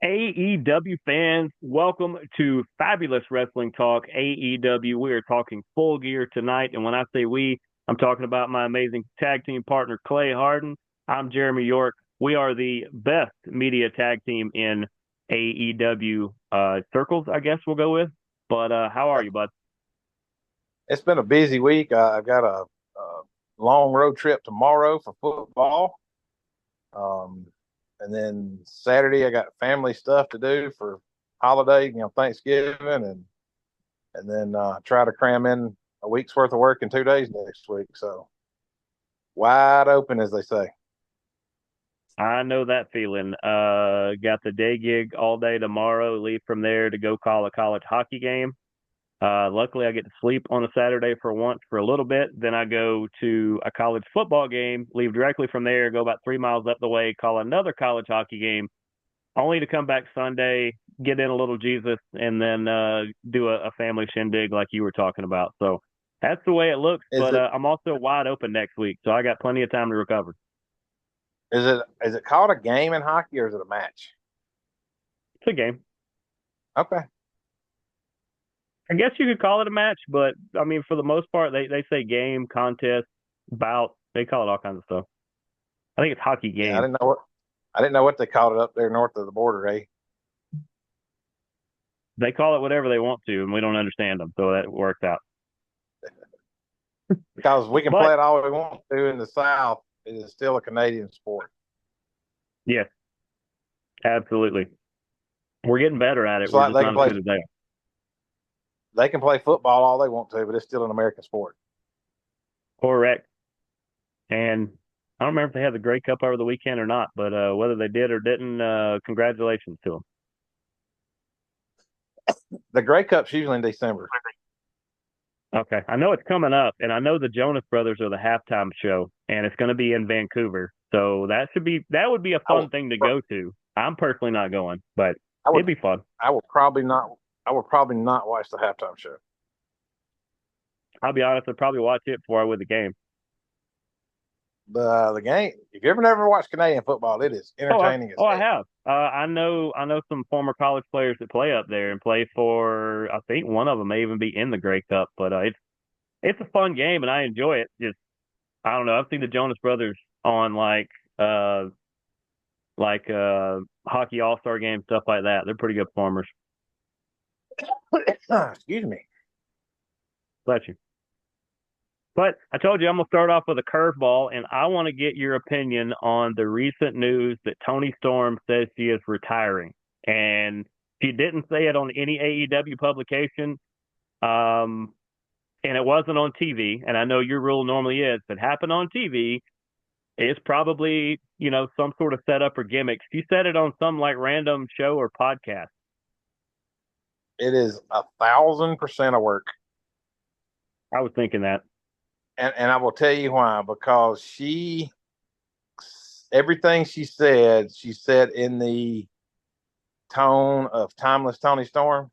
AEW fans, welcome to Fabulous Wrestling Talk AEW. We are talking Full Gear tonight, and when I say we, I'm talking about my amazing tag team partner Clay Harden. I'm Jeremy York. We are the best media tag team in AEW circles, I guess we'll go with. But how are you, bud? It's been a busy week. I've got a long road trip tomorrow for football. Um, and then Saturday, I got family stuff to do for holiday, Thanksgiving, and then try to cram in a week's worth of work in 2 days next week. So wide open, as they say. I know that feeling. Got the day gig all day tomorrow. Leave from there to go call a college hockey game. Luckily, I get to sleep on a Saturday for once for a little bit. Then I go to a college football game, leave directly from there, go about 3 miles up the way, call another college hockey game, only to come back Sunday, get in a little Jesus, and then do a family shindig like you were talking about. So that's the way it looks. Is But it I'm also wide open next week, so I got plenty of time to recover. is it called a game in hockey or is it a match? It's a game. Okay. I guess you could call it a match, but I mean, for the most part, they say game, contest, bout. They call it all kinds of stuff. I think it's hockey Yeah, I game. didn't know what they called it up there north of the border, eh? They call it whatever they want to, and we don't understand them, so that works out. Because we can But play it all we want to in the South. It is still a Canadian sport. yes, absolutely, we're getting better at it. It's We're like just not as good as they are. they can play football all they want to, but it's still an American sport. Correct. And I don't remember if they had the Grey Cup over the weekend or not, but whether they did or didn't, congratulations to them. The Grey Cup's usually in December. Okay, I know it's coming up, and I know the Jonas Brothers are the halftime show, and it's going to be in Vancouver. So that would be a I fun will, thing to go to. I'm personally not going, but I would, it'd be fun. I will probably not. I will probably not watch the halftime show. I'll be honest, I'd probably watch it before I would the game. The game. If you ever never watched Canadian football, it is entertaining as I heck. have. I know some former college players that play up there and play for. I think one of them may even be in the Grey Cup, but it's a fun game and I enjoy it. Just I don't know. I've seen the Jonas Brothers on hockey all star games, stuff like that. They're pretty good performers. Excuse me. Bless you. But I told you I'm gonna start off with a curveball, and I want to get your opinion on the recent news that Toni Storm says she is retiring, and she didn't say it on any AEW publication, um, and it wasn't on TV. And I know your rule normally is if it happened on TV, it's probably some sort of setup or gimmick. She said it on some like random show or podcast. It is 1,000% of work, I was thinking that. and I will tell you why. Because everything she said in the tone of timeless Toni Storm.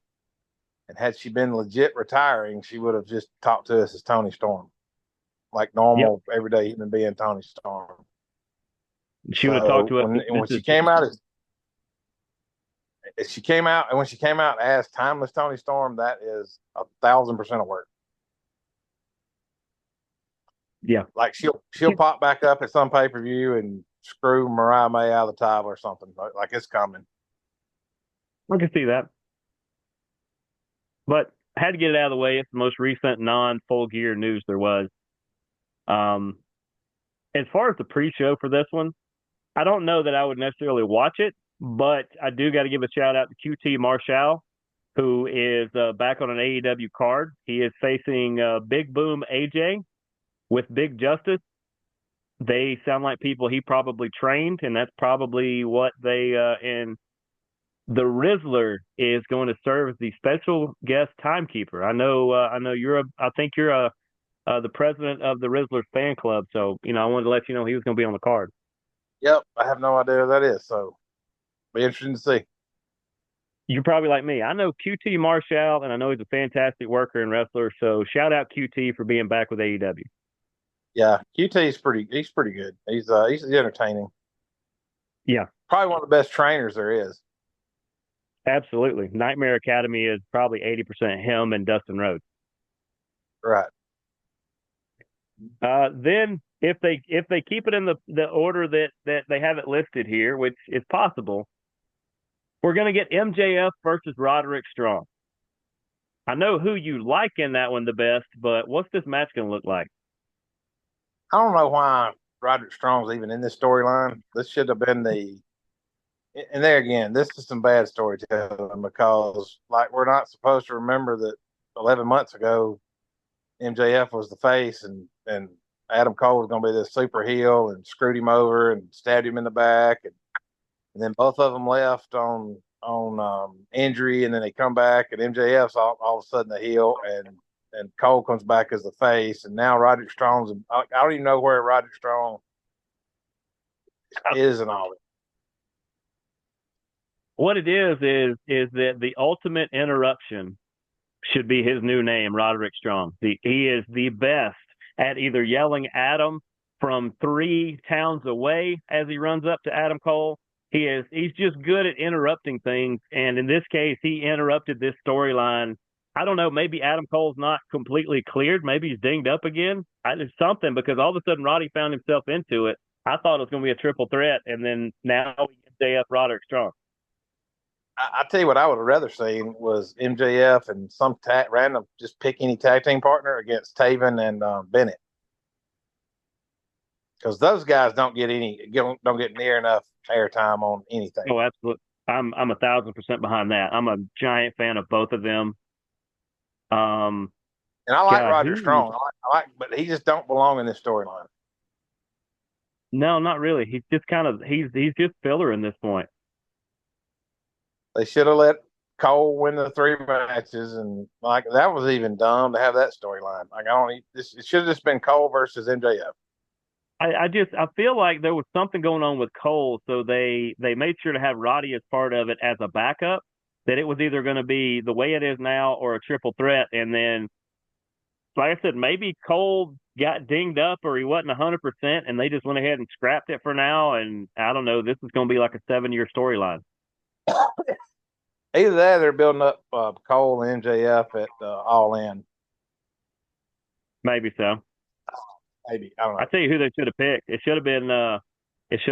And had she been legit retiring, she would have just talked to us as Toni Storm, like Yep, normal, everyday human being Toni Storm. she would have talked So to us. when she came out when she came out as timeless Toni Storm, that is 1,000% of work. Yeah, Like she'll pop back up at some pay per view and screw Mariah May out of the title or something. Like it's coming. I can see that. But I had to get it out of the way. It's the most recent non full gear news there was. Um, as far as the pre show for this one, I don't know that I would necessarily watch it, but I do got to give a shout out to QT Marshall, who is back on an AEW card. He is facing Big Boom AJ with Big Justice. They sound like people he probably trained, and that's probably what they and the Rizzler is going to serve as the special guest timekeeper. I know I think you're the president of the Rizzlers fan club. So, I wanted to let you know he was going to be on the card. Yep, I have no idea who that is. So be interesting to see. You're probably like me. I know QT Marshall, and I know he's a fantastic worker and wrestler. So shout out QT for being back with AEW. Yeah, QT is pretty. He's pretty good. He's entertaining. Yeah, Probably one of the best trainers there is. Absolutely. Nightmare Academy is probably 80% him and Dustin Rhodes. Right. Then if they keep it in the order that they have it listed here, which is possible, we're going to get MJF versus Roderick Strong. I know who you like in that one the best, but what's this match going to look like? I don't know why Roderick Strong's even in this storyline. This should have been and there again, this is some bad storytelling because, like, we're not supposed to remember that 11 months ago, MJF was the face and Adam Cole was going to be this super heel and screwed him over and stabbed him in the back. And then both of them left on injury, and then they come back, and MJF's all of a sudden the heel, and Cole comes back as the face, and now Roderick Strong's. I don't even know where Roderick Strong is and all. What it is that the ultimate interruption should be his new name, Roderick Strong. He is the best at either yelling at him from 3 towns away as he runs up to Adam Cole. He's just good at interrupting things, and in this case, he interrupted this storyline. I don't know, maybe Adam Cole's not completely cleared. Maybe he's dinged up again. It's something, because all of a sudden Roddy found himself into it. I thought it was going to be a triple threat, and then now we get JF Roderick Strong. I tell you what, I would have rather seen was MJF and some random, just pick any tag team partner against Taven and Bennett, because those guys don't get near enough airtime on anything. Oh, absolutely. I'm 1,000% behind that. I'm a giant fan of both of them. And I like Roderick Strong. But he just don't belong in this storyline. No, not really. He's just he's just filler in this point. They should have let Cole win the 3 matches, and like that was even dumb to have that storyline. Like it should have just been Cole versus MJF. I feel like there was something going on with Cole, so they made sure to have Roddy as part of it as a backup. That it was either going to be the way it is now or a triple threat, and then, like I said, maybe Cole got dinged up or he wasn't 100%, and they just went ahead and scrapped it for now. And I don't know, this is going to be like a 7-year storyline. Either that, or they're building up Cole and MJF at All In. Maybe so. Maybe, I don't know. I tell you who they should have picked. It should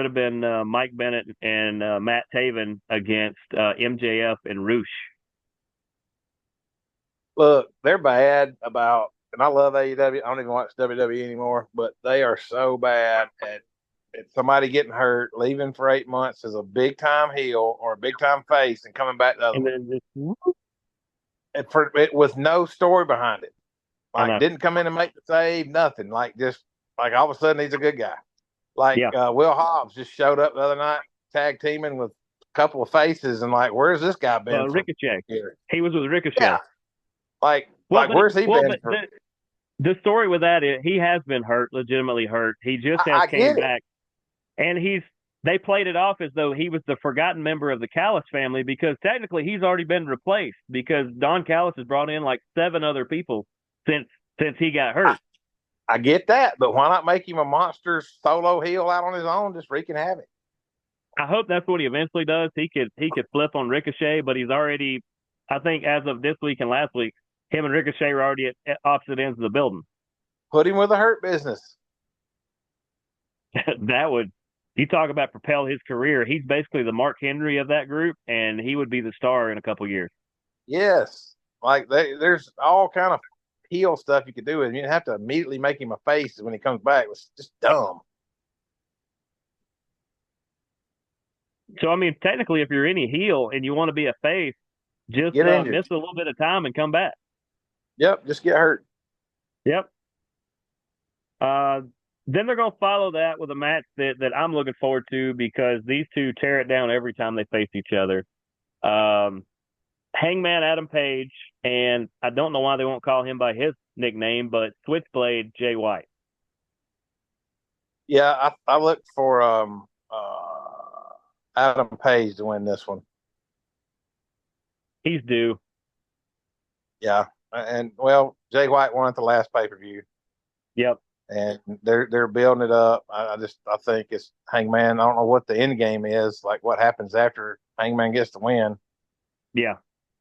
have been Mike Bennett and Matt Taven against MJF and Roosh. Look, they're bad about, and I love AEW. I don't even watch WWE anymore, but they are so bad at somebody getting hurt, leaving for 8 months as a big time heel or a big time face, and coming back the other with no story behind it. Like, didn't come in and make the save, nothing. Like, just like all of a sudden he's a good guy. Like, Will Hobbs just showed up the other night, tag teaming with a couple of faces, and like, where's this guy been? Ricochet. He was with Ricochet. Yeah. Where's he been? The story with that is he has been hurt, legitimately hurt. He just came back, and they played it off as though he was the forgotten member of the Callis family, because technically he's already been replaced, because Don Callis has brought in like 7 other people since he got hurt. I get that, but why not make him a monster solo heel out on his own, just wreaking havoc? I hope that's what he eventually does. He could flip on Ricochet, but he's already, I think, as of this week and last week, him and Ricochet are already at opposite ends of the building. Put him with a Hurt Business. That would, you talk about propel his career. He's basically the Mark Henry of that group, and he would be the star in a couple years. Yes, like there's all kind of heel stuff you could do with him. You didn't have to immediately make him a face when he comes back. It was just dumb. So, I mean, technically, if you're any heel and you want to be a face, just miss a little bit of time and come back. Yep, just get hurt. Yep. Then they're going to follow that with a match that I'm looking forward to, because these two tear it down every time they face each other. Hangman Adam Page, and I don't know why they won't call him by his nickname, but Switchblade Jay White. Yeah, I looked for Adam Page to win this one. He's due. Yeah, and well, Jay White won at the last pay-per-view. Yep. And they're building it up. I think it's Hangman. I don't know what the end game is, like what happens after Hangman gets the win. Yeah.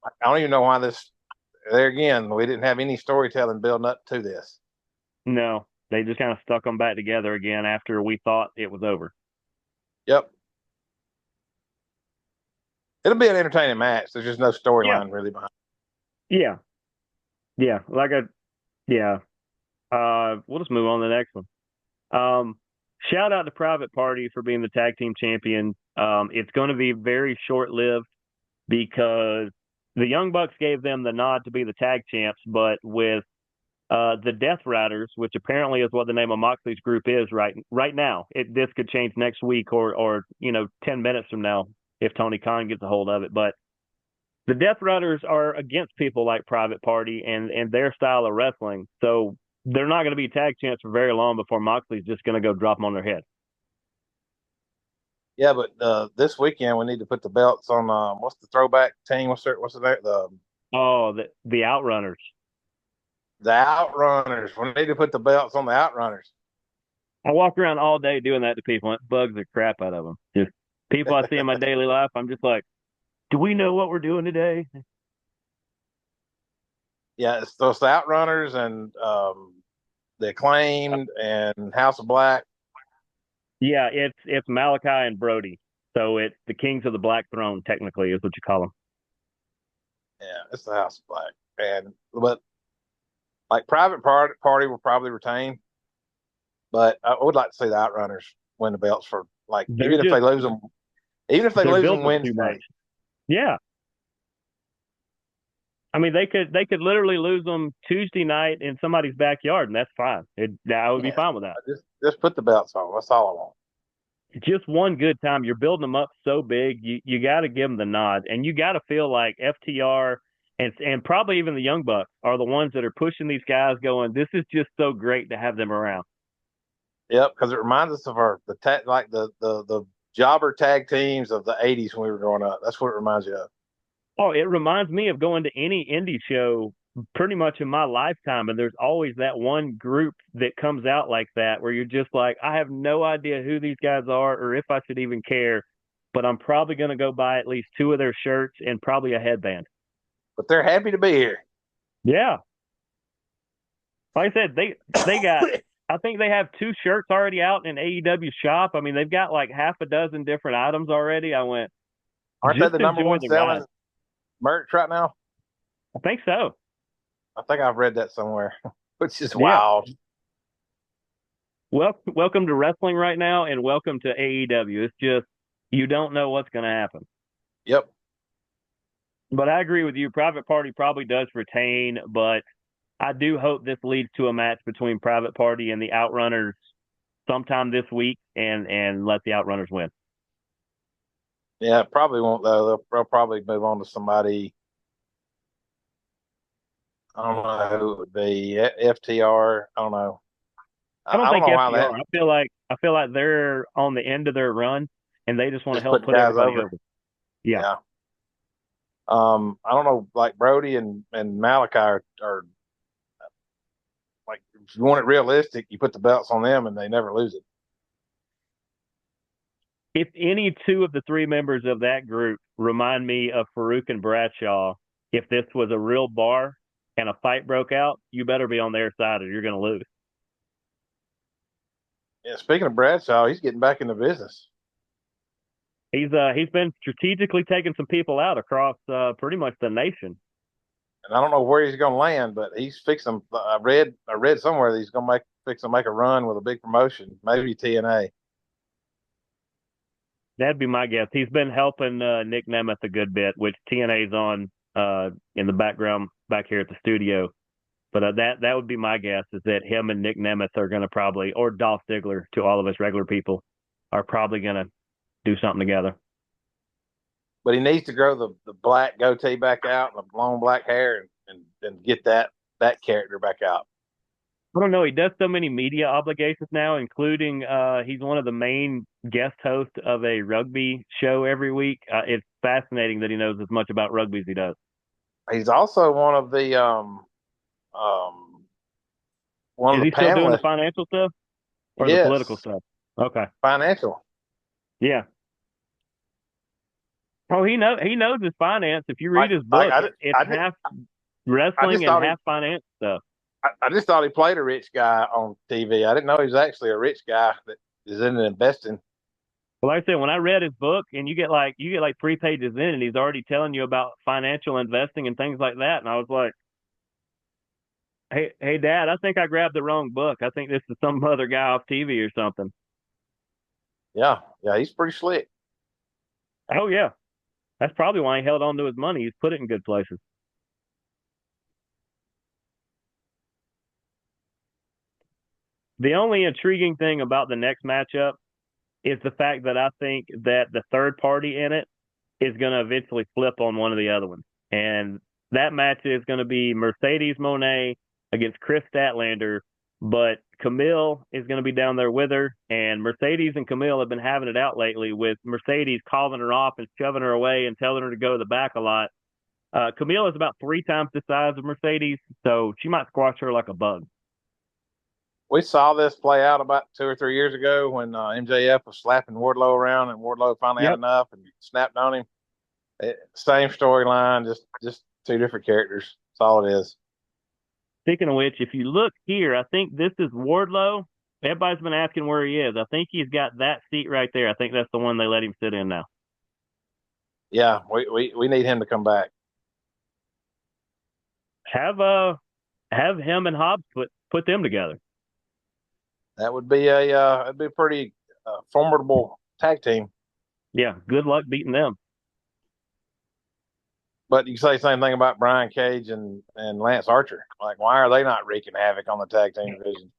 I don't even know why this. There again, we didn't have any storytelling building up to this. No, they just kind of stuck them back together again after we thought it was over. Yep. It'll be an entertaining match. There's just no Yeah. storyline really behind Yeah. Yeah. Yeah. We'll just move on to the next one. Shout out to Private Party for being the tag team champion. It's going to be very short lived because the Young Bucks gave them the nod to be the tag champs, but with the Death Riders, which apparently is what the name of Moxley's group is right now. This could change next week or 10 minutes from now if Tony Khan gets a hold of it. But the Death Riders are against people like Private Party and their style of wrestling. So they're not going to be tag champs for very long before Moxley's just going to go drop them on their head. Yeah, but this weekend we need to put the belts on. What's the throwback team? What's it? Oh, the Outrunners. The Outrunners. We need to put the belts on the Outrunners. I walk around all day doing that to people. It bugs the crap out of them. Just people I see in my daily life. I'm just like, do we know what we're doing today? Yeah, it's those the Outrunners and the Acclaimed and House of Black. Yeah, it's Malachi and Brody. So it's the Kings of the Black Throne, technically, is what you call them. Yeah, it's the House of Black. But like Party will probably retain, but I would like to see the Outrunners win the belts for like even if they lose them Too much. Wednesday. Yeah, I mean they could literally lose them Tuesday night in somebody's backyard, and that's fine. I would be Yeah, fine with that. just put the belts on. That's all I want. Just one good time. You're building them up so big. You got to give them the nod, and you got to feel like FTR and probably even the Young Bucks are the ones that are pushing these guys, going, "This is just so great to have them around." Yep, because it reminds us of the jobber tag teams of the '80s when we were growing up. That's what it reminds you of. Oh, it reminds me of going to any indie show pretty much in my lifetime. And there's always that one group that comes out like that where you're just like, I have no idea who these guys are or if I should even care, but I'm probably going to go buy at least two of their shirts and probably a headband. But they're happy to be here. Yeah. Like I said, they got, I think they have two shirts already out in AEW shop. I mean, they've got like half a dozen different items already. I went, Aren't they just the number enjoy one the ride. selling merch right now? I think so. I think I've read that somewhere, which is Yeah. wild. Welcome to wrestling right now, and welcome to AEW. It's just you don't know what's going to happen. Yep. But I agree with you. Private Party probably does retain, but I do hope this leads to a match between Private Party and the Outrunners sometime this week, and let the Outrunners win. Yeah, probably won't though. They'll probably move on to somebody. I don't know who it would be. FTR. I don't know. I don't I don't think know how FTR. that. I feel like they're on the end of their run, and they just want to Just help put put guys everybody over. over. Yeah. Yeah. I don't know. Like Brody and Malachi are like if you want it realistic, you put the belts on them and they never lose it. If any two of the three members of that group remind me of Farouk and Bradshaw, if this was a real bar and a fight broke out, you better be on their side or you're going to lose. Yeah. Speaking of Bradshaw, he's getting back into business. He's been strategically taking some people out across pretty much the nation. And I don't know where he's going to land, but he's fixing. I read somewhere that he's going to fix to make a run with a big promotion, maybe TNA. That'd be my guess. He's been helping Nick Nemeth a good bit, which TNA's on in the background back here at the studio. But that would be my guess is that him and Nick Nemeth are going to probably, or Dolph Ziggler to all of us regular people, are probably going to do something together. But he needs to grow the black goatee back out and the long black hair and get that character back out. I don't know. He does so many media obligations now, including he's one of the main guest hosts of a rugby show every week. It's fascinating that he knows as much about rugby as he does. He's also one of the one Is of he the still doing the panelists. financial stuff or the Yes, political stuff? Okay. financial. Yeah. Oh, he knows his finance. If you read Like, his like book, it's half I just wrestling and thought he, half finance stuff. I just thought he played a rich guy on TV. I didn't know he was actually a rich guy that is into investing. Well, like I said, when I read his book, and you get like 3 pages in, and he's already telling you about financial investing and things like that, and I was like, hey, Dad, I think I grabbed the wrong book. I think this is some other guy off TV or something. Yeah, yeah, he's pretty slick. Oh yeah, that's probably why he held on to his money. He's put it in good places. The only intriguing thing about the next matchup is the fact that I think that the third party in it is going to eventually flip on one of the other ones. And that match is going to be Mercedes Monet against Chris Statlander. But Camille is going to be down there with her. And Mercedes and Camille have been having it out lately with Mercedes calling her off and shoving her away and telling her to go to the back a lot. Camille is about 3 times the size of Mercedes, so she might squash her like a bug. We saw this play out about 2 or 3 years ago when MJF was slapping Wardlow around, and Wardlow finally had Yep. enough and snapped on him. Same storyline, just two different characters. That's all it is. Speaking of which, if you look here, I think this is Wardlow. Everybody's been asking where he is. I think he's got that seat right there. I think that's the one they let him sit in now. Yeah, we need him to come back. Have have him and Hobbs put them together. That would be it'd be a pretty formidable tag team. Yeah, good luck beating them. But you can say the same thing about Brian Cage and Lance Archer. Like, why are they not wreaking havoc on the tag team division?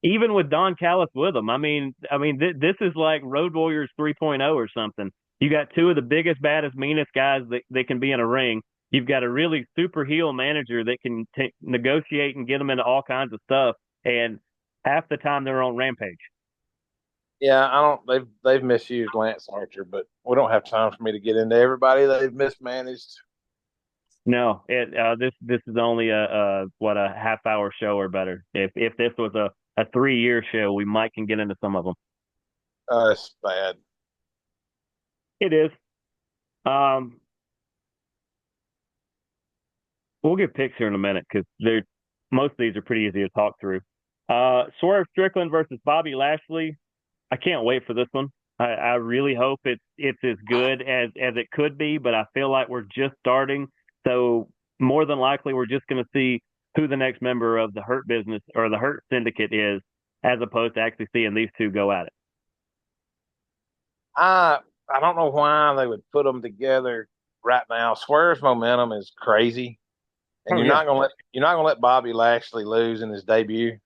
Even with Don Callis with them, this is like Road Warriors 3.0 or something. You got two of the biggest, baddest, meanest guys that can be in a ring. You've got a really super heel manager that can negotiate and get them into all kinds of stuff. And half the time they're on Rampage. Yeah, I don't. They've misused Lance Archer, but we don't have time for me to get into everybody they've mismanaged. No, this is only a half hour show or better. If this was a 3 year show, we might can get into some of them. It's bad. It is. Um, we'll get picks here in a minute because they're most of these are pretty easy to talk through. Swerve Strickland versus Bobby Lashley. I can't wait for this one. I really hope it's as good as it could be, but I feel like we're just starting. So more than likely, we're just going to see who the next member of the Hurt Business or the Hurt Syndicate is, as opposed to actually seeing these two go at it. I don't know why they would put them together right now. Swerve's momentum is crazy, and Oh yeah, you're not gonna let Bobby Lashley lose in his debut.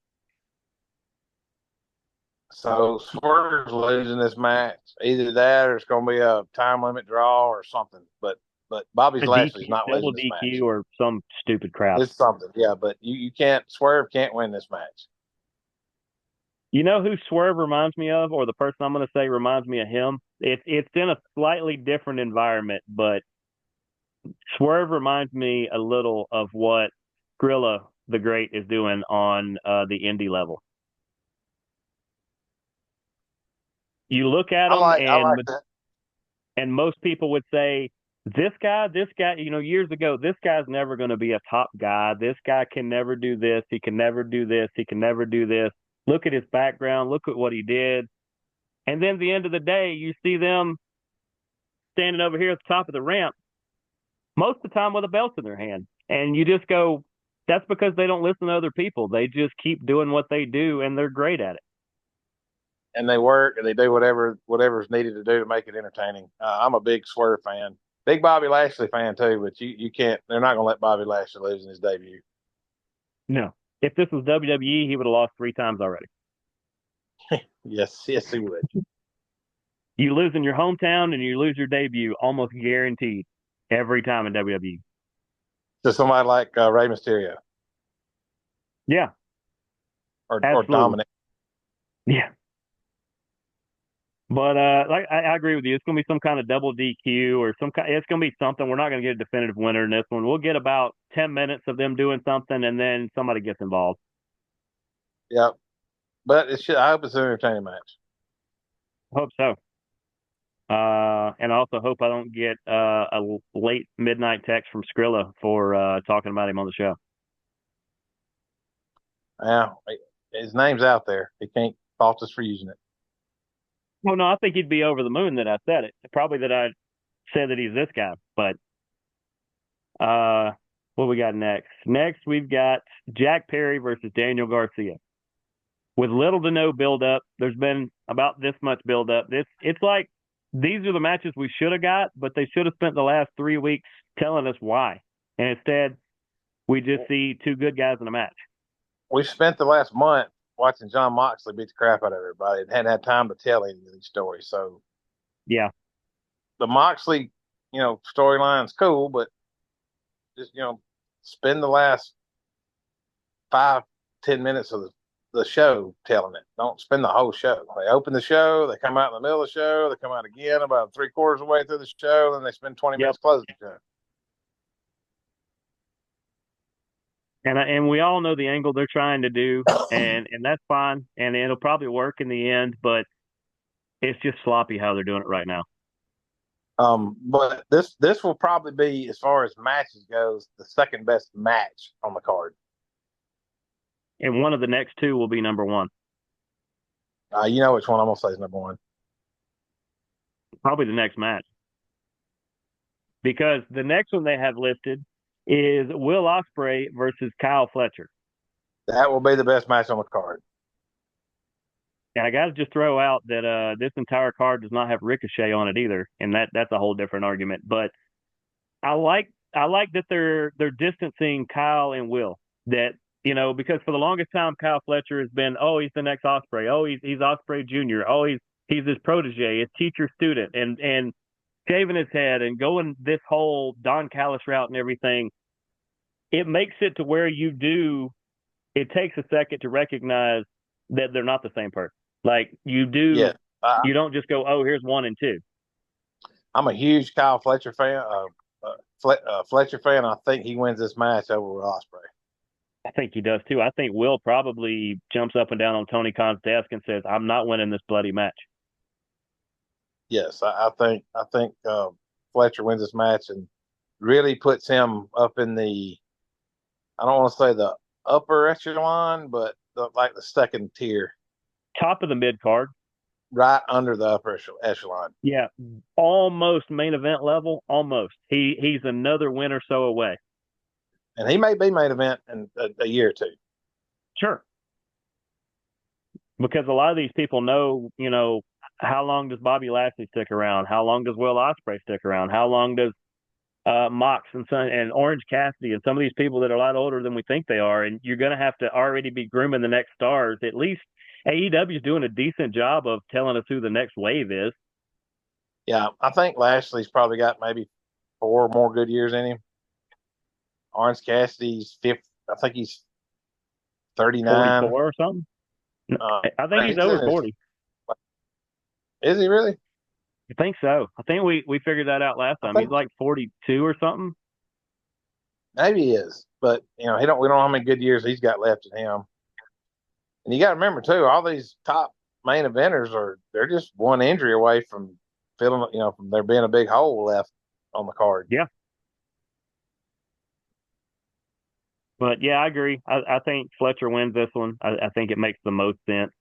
So Swerve's losing this match. Either that, or it's gonna be a time limit draw or something. But Bobby a Lashley's DQ, not double losing this match. DQ, or some stupid crap. It's something, yeah. But you can't. Swerve can't win this match. You know who Swerve reminds me of, or the person I'm going to say reminds me of him? It's in a slightly different environment, but Swerve reminds me a little of what Skrilla the Great is doing on the indie level. You look at him, I like that. and most people would say, this guy, years ago, this guy's never going to be a top guy. This guy can never do this. He can never do this. He can never do this. Look at his background. Look at what he did. And then at the end of the day, you see them standing over here at the top of the ramp, most of the time with a belt in their hand. And you just go, that's because they don't listen to other people. They just keep doing what they do, and they're great at it. And they work and they do whatever's needed to do to make it entertaining. I'm a big Swerve fan, big Bobby Lashley fan too. But you can't. They're not going to let Bobby Lashley lose in his debut. No. If this was WWE, he would have lost 3 times already. Yes, yes, he would. You lose in your hometown and you lose your debut, almost guaranteed every time in WWE. To somebody like Rey Mysterio Yeah, or absolutely. Dominic. Yeah. But like I agree with you. It's going to be some kind of double DQ or some kind. It's going to be something. We're not going to get a definitive winner in this one. We'll get about 10 minutes of them doing something, and then somebody gets involved. Yep. But it should. I hope it's an entertaining match. I hope so. And I also hope I don't get a late midnight text from Skrilla for talking about him on the show. Yeah, his name's out there. He can't fault us for using it. Well, no, I think he'd be over the moon that I said it. Probably that I said that he's this guy. But what we got next? Next, we've got Jack Perry versus Daniel Garcia. With little to no build up, there's been about this much build up. It's like these are the matches we should have got, but they should have spent the last 3 weeks telling us why. And instead, we just see two good guys in a match. We spent the last month watching John Moxley beat the crap out of everybody and hadn't had time to tell any of these stories. So, yeah, the Moxley, storyline's cool, but just, spend the last 5-10 minutes of the show telling it. Don't spend the whole show. They open the show, they come out in the middle of the show, they come out again about 3/4 of the way through the show, then they spend 20 minutes closing the show. And we all know the angle they're trying to do, and that's fine, and it'll probably work in the end, but it's just sloppy how they're doing it right now. But this will probably be, as far as matches goes, the second best match on the card. And one of the next two will be number one. You know which one I'm gonna say is number one. Probably the next match. Because the next one they have listed is Will Ospreay versus Kyle Fletcher. That will be the best match on the card. And I got to just throw out that this entire card does not have Ricochet on it either, and that's a whole different argument. But I like that they're distancing Kyle and Will. That because for the longest time Kyle Fletcher has been, oh, he's the next Ospreay, oh, he's Ospreay Jr., oh, he's his protege, his teacher student, and shaving his head and going this whole Don Callis route and everything. It makes it to where it takes a second to recognize that they're not the same person. Like you do, you don't just go, oh, here's 1 and 2. I'm a huge Kyle Fletcher fan. Fletcher fan. I think he wins this match over Ospreay. I think he does too. I think Will probably jumps up and down on Tony Khan's desk and says, "I'm not winning this bloody match." Yes, I think Fletcher wins this match and really puts him up in the, I don't want to say the upper echelon, but like the second tier, top of the mid card, right under the upper echelon. Yeah, almost main event level. Almost. He's another win or so away. And he may be main event in a year or two. Sure. Because a lot of these people know, how long does Bobby Lashley stick around? How long does Will Ospreay stick around? How long does Mox and Orange Cassidy and some of these people that are a lot older than we think they are? And you're going to have to already be grooming the next stars. At least AEW is doing a decent job of telling us who the next wave is. Yeah, I think Lashley's probably got maybe 4 more good years in him. Orange Cassidy's 5th. I think he's 39. 44 or something. I think he's over 40. Is he really? I think so. I think we figured that out last time. He's like 42 or something. Maybe he is, but we don't know how many good years he's got left in him. And you got to remember too, all these top main eventers they're just one injury away from feeling, from there being a big hole left on the card. Yeah. But yeah, I agree. I think Fletcher wins this one. I think it makes the most sense.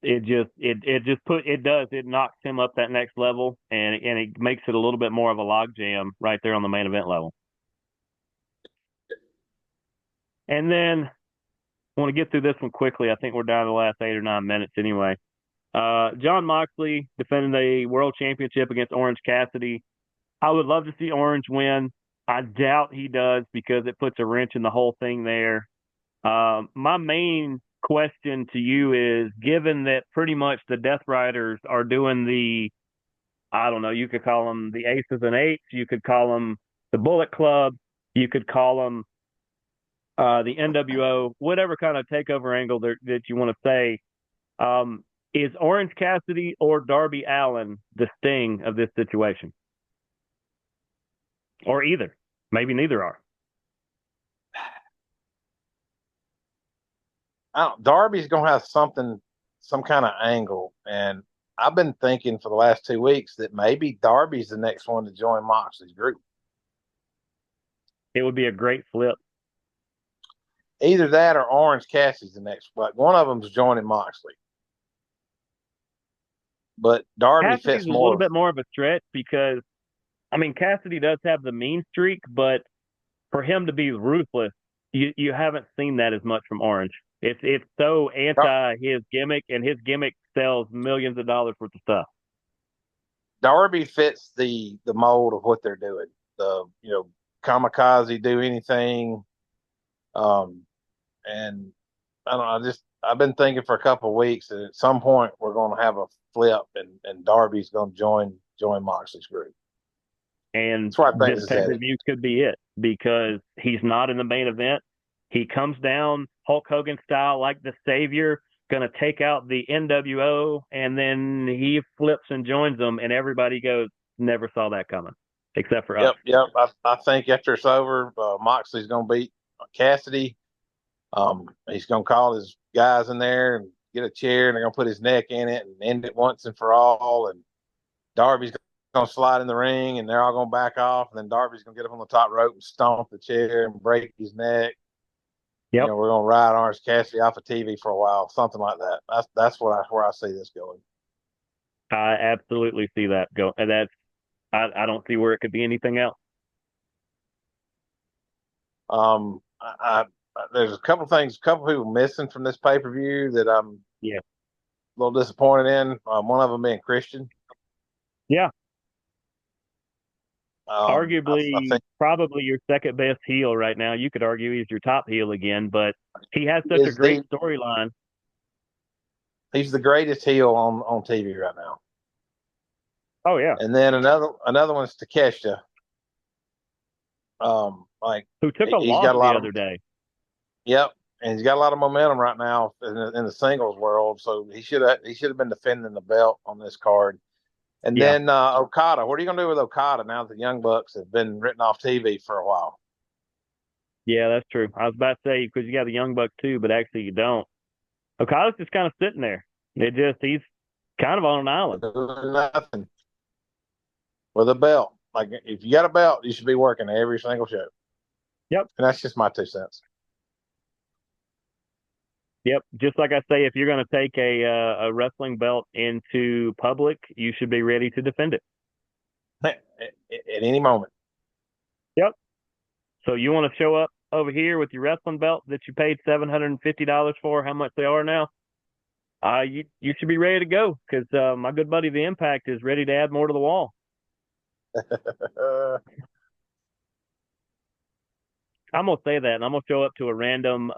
It knocks him up that next level, and it makes it a little bit more of a logjam right there on the main event level. And then I want to get through this one quickly. I think we're down to the last 8 or 9 minutes anyway. John Moxley defending the world championship against Orange Cassidy. I would love to see Orange win. I doubt he does because it puts a wrench in the whole thing there. My main question to you is, given that pretty much the Death Riders are doing you could call them the Aces and Eights, you could call them the Bullet Club, you could call them the NWO, whatever kind of takeover angle that you want to say. Is Orange Cassidy or Darby Allin the Sting of this situation? Or either. Maybe neither are. Darby's going to have some kind of angle, and I've been thinking for the last 2 weeks that maybe Darby's the next one to join Moxley's group. It would be a great flip. Either that or Orange Cassidy's the next. Like one of them's joining Moxley, but Darby Cassidy's fits a little more. bit more of a stretch because, I mean, Cassidy does have the mean streak, but for him to be ruthless, you haven't seen that as much from Orange. It's so anti his gimmick, and his gimmick sells millions of dollars worth of stuff. Darby fits the mold of what they're doing. The kamikaze, do anything. And I don't know, I've been thinking for a couple of weeks that at some point we're going to have a flip and Darby's going to join Moxley's group. And That's where I think this this is pay per headed. view could be it because he's not in the main event. He comes down Hulk Hogan style like the savior, going to take out the NWO, and then he flips and joins them, and everybody goes, never saw that coming, except for us. Yep. I think after it's over, Moxley's going to beat Cassidy. He's going to call his guys in there and get a chair, and they're going to put his neck in it and end it once and for all. And Darby's going to slide in the ring, and they're all going to back off. And then Darby's going to get up on the top rope and stomp the chair and break his neck. Yep. We're going to ride Orange Cassidy off of TV for a while, something like that. That's where I see this going. I absolutely see that go. And I don't see where it could be anything else. There's a couple people missing from this pay per view that I'm a Yeah. little disappointed in. One of them being Christian. Yeah. I Arguably, think probably your second best heel right now. You could argue he's your top heel again, but he has such a is great storyline. he's the greatest heel on TV right now. Oh yeah. And then another one's Takeshita. Who took a he's loss got a the lot of other day. Yep, and he's got a lot of momentum right now in the singles world. So he should have been defending the belt on this card. And Yeah. then Okada. What are you gonna do with Okada now that the Young Bucks have been written off TV for a while? Yeah, that's true. I was about to say because you got the Young Bucks too, but actually you don't. Okada's just kind of sitting there. He's kind of on an island. Nothing with a belt. Like if you got a belt, you should be working every single show. Yep. And that's just my 2 cents. Yep. Just like I say, if you're going to take a wrestling belt into public, you should be ready to defend it. At any moment. Yep. So you want to show up over here with your wrestling belt that you paid $750 for, how much they are now? You should be ready to go because my good buddy the Impact is ready to add more to the wall. I'm gonna say that, and I'm gonna show up to a random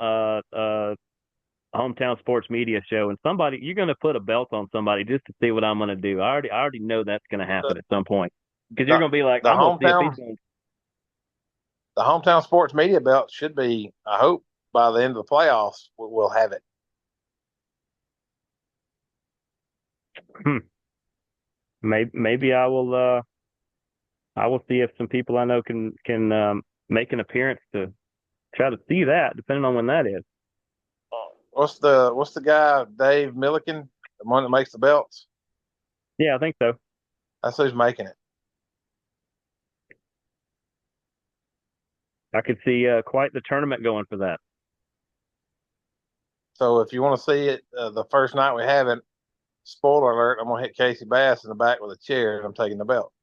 hometown sports media show, and you're gonna put a belt on somebody just to see what I'm gonna do. I already know that's gonna happen at some point because you're gonna be like, the I'm gonna see if hometown he's gonna. the hometown sports media belt should be. I hope by the end of the playoffs we'll have it. Maybe I will. I will see if some people I know can make an appearance to try to see that, depending on when that is. What's the guy, Dave Milliken, the one that makes the belts? Yeah, I think so. That's who's making it. I could see quite the tournament going for that. So if you want to see it, the first night we have it, spoiler alert, I'm gonna hit Casey Bass in the back with a chair, and I'm taking the belt.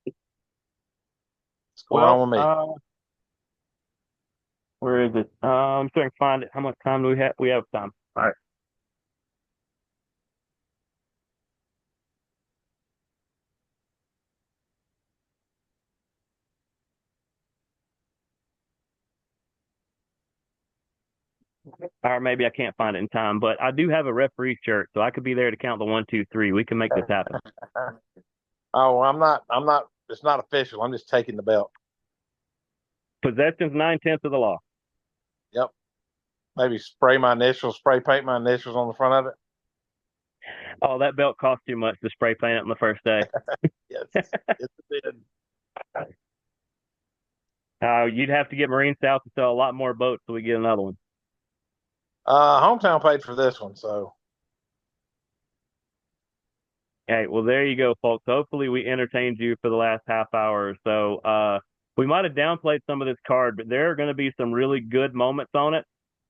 What's going on with me? Where is it? I'm trying to find it. How much time do we have? We have time. All right. Or maybe I can't find it in time, but I do have a referee shirt, so I could be there to count the 1, 2, 3. We can make this happen. Oh, I'm not. It's not official. I'm just taking the belt. Possession's 9/10 of the law. Yep. Maybe spray paint my initials on the front of it. Oh, that belt cost too much to spray paint it on the first day. Yes, it did. You'd have to get Marine South to sell a lot more boats so we get another one. Hometown paid for this one, so Hey, well, there you go, folks. Hopefully, we entertained you for the last half hour or so. We might have downplayed some of this card, but there are going to be some really good moments on it.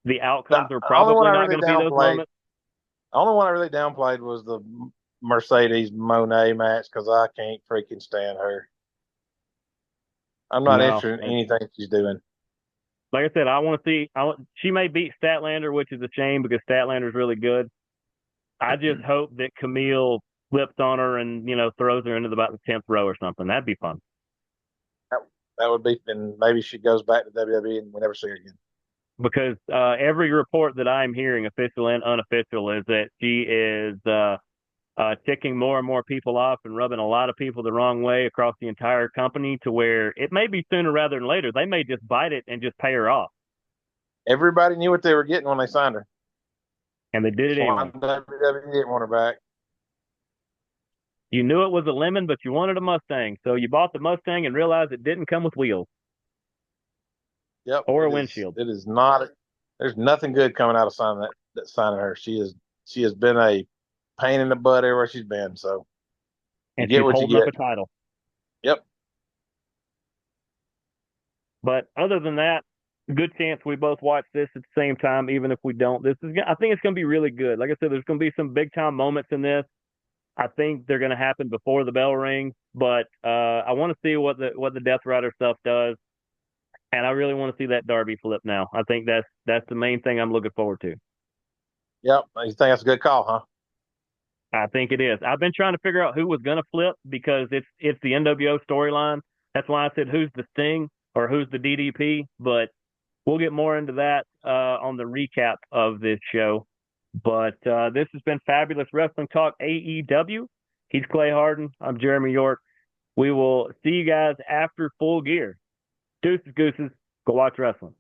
The The outcomes are only one probably I not really going to be those downplayed, moments. the only one I really downplayed was the Mercedes Monet match because I can't freaking stand her. I'm not No, interested in anything she's doing. like I said, I want to see. She may beat Statlander, which is a shame because Statlander is really good. I just hope that Camille flips on her and throws her into about the 10th row or something. That'd be fun. That, that would be, and maybe she goes back to WWE and we never see her again. Because every report that I'm hearing, official and unofficial, is that she is ticking more and more people off and rubbing a lot of people the wrong way across the entire company to where it may be sooner rather than later. They may just bite it and just pay her off. Everybody knew what they were getting when they signed her. And they did it That's why anyway. WWE didn't want her back. You knew it was a lemon, but you wanted a Mustang. So you bought the Mustang and realized it didn't come with wheels Yep, or a it is. windshield. It is not. There's nothing good coming out of signing her. She has been a pain in the butt everywhere she's been. So you And get she's what you holding up get. a title. Yep. But other than that, good chance we both watch this at the same time, even if we don't. I think it's going to be really good. Like I said, there's going to be some big time moments in this. I think they're going to happen before the bell rings, but I want to see what the Death Rider stuff does, and I really want to see that Darby flip now. I think that's the main thing I'm looking forward to. Yep. You think that's a good call, huh? I think it is. I've been trying to figure out who was going to flip because it's the NWO storyline. That's why I said who's the Sting or who's the DDP, but we'll get more into that on the recap of this show. But this has been Fabulous Wrestling Talk AEW. He's Clay Harden. I'm Jeremy York. We will see you guys after Full Gear. Deuces, gooses. Go watch wrestling.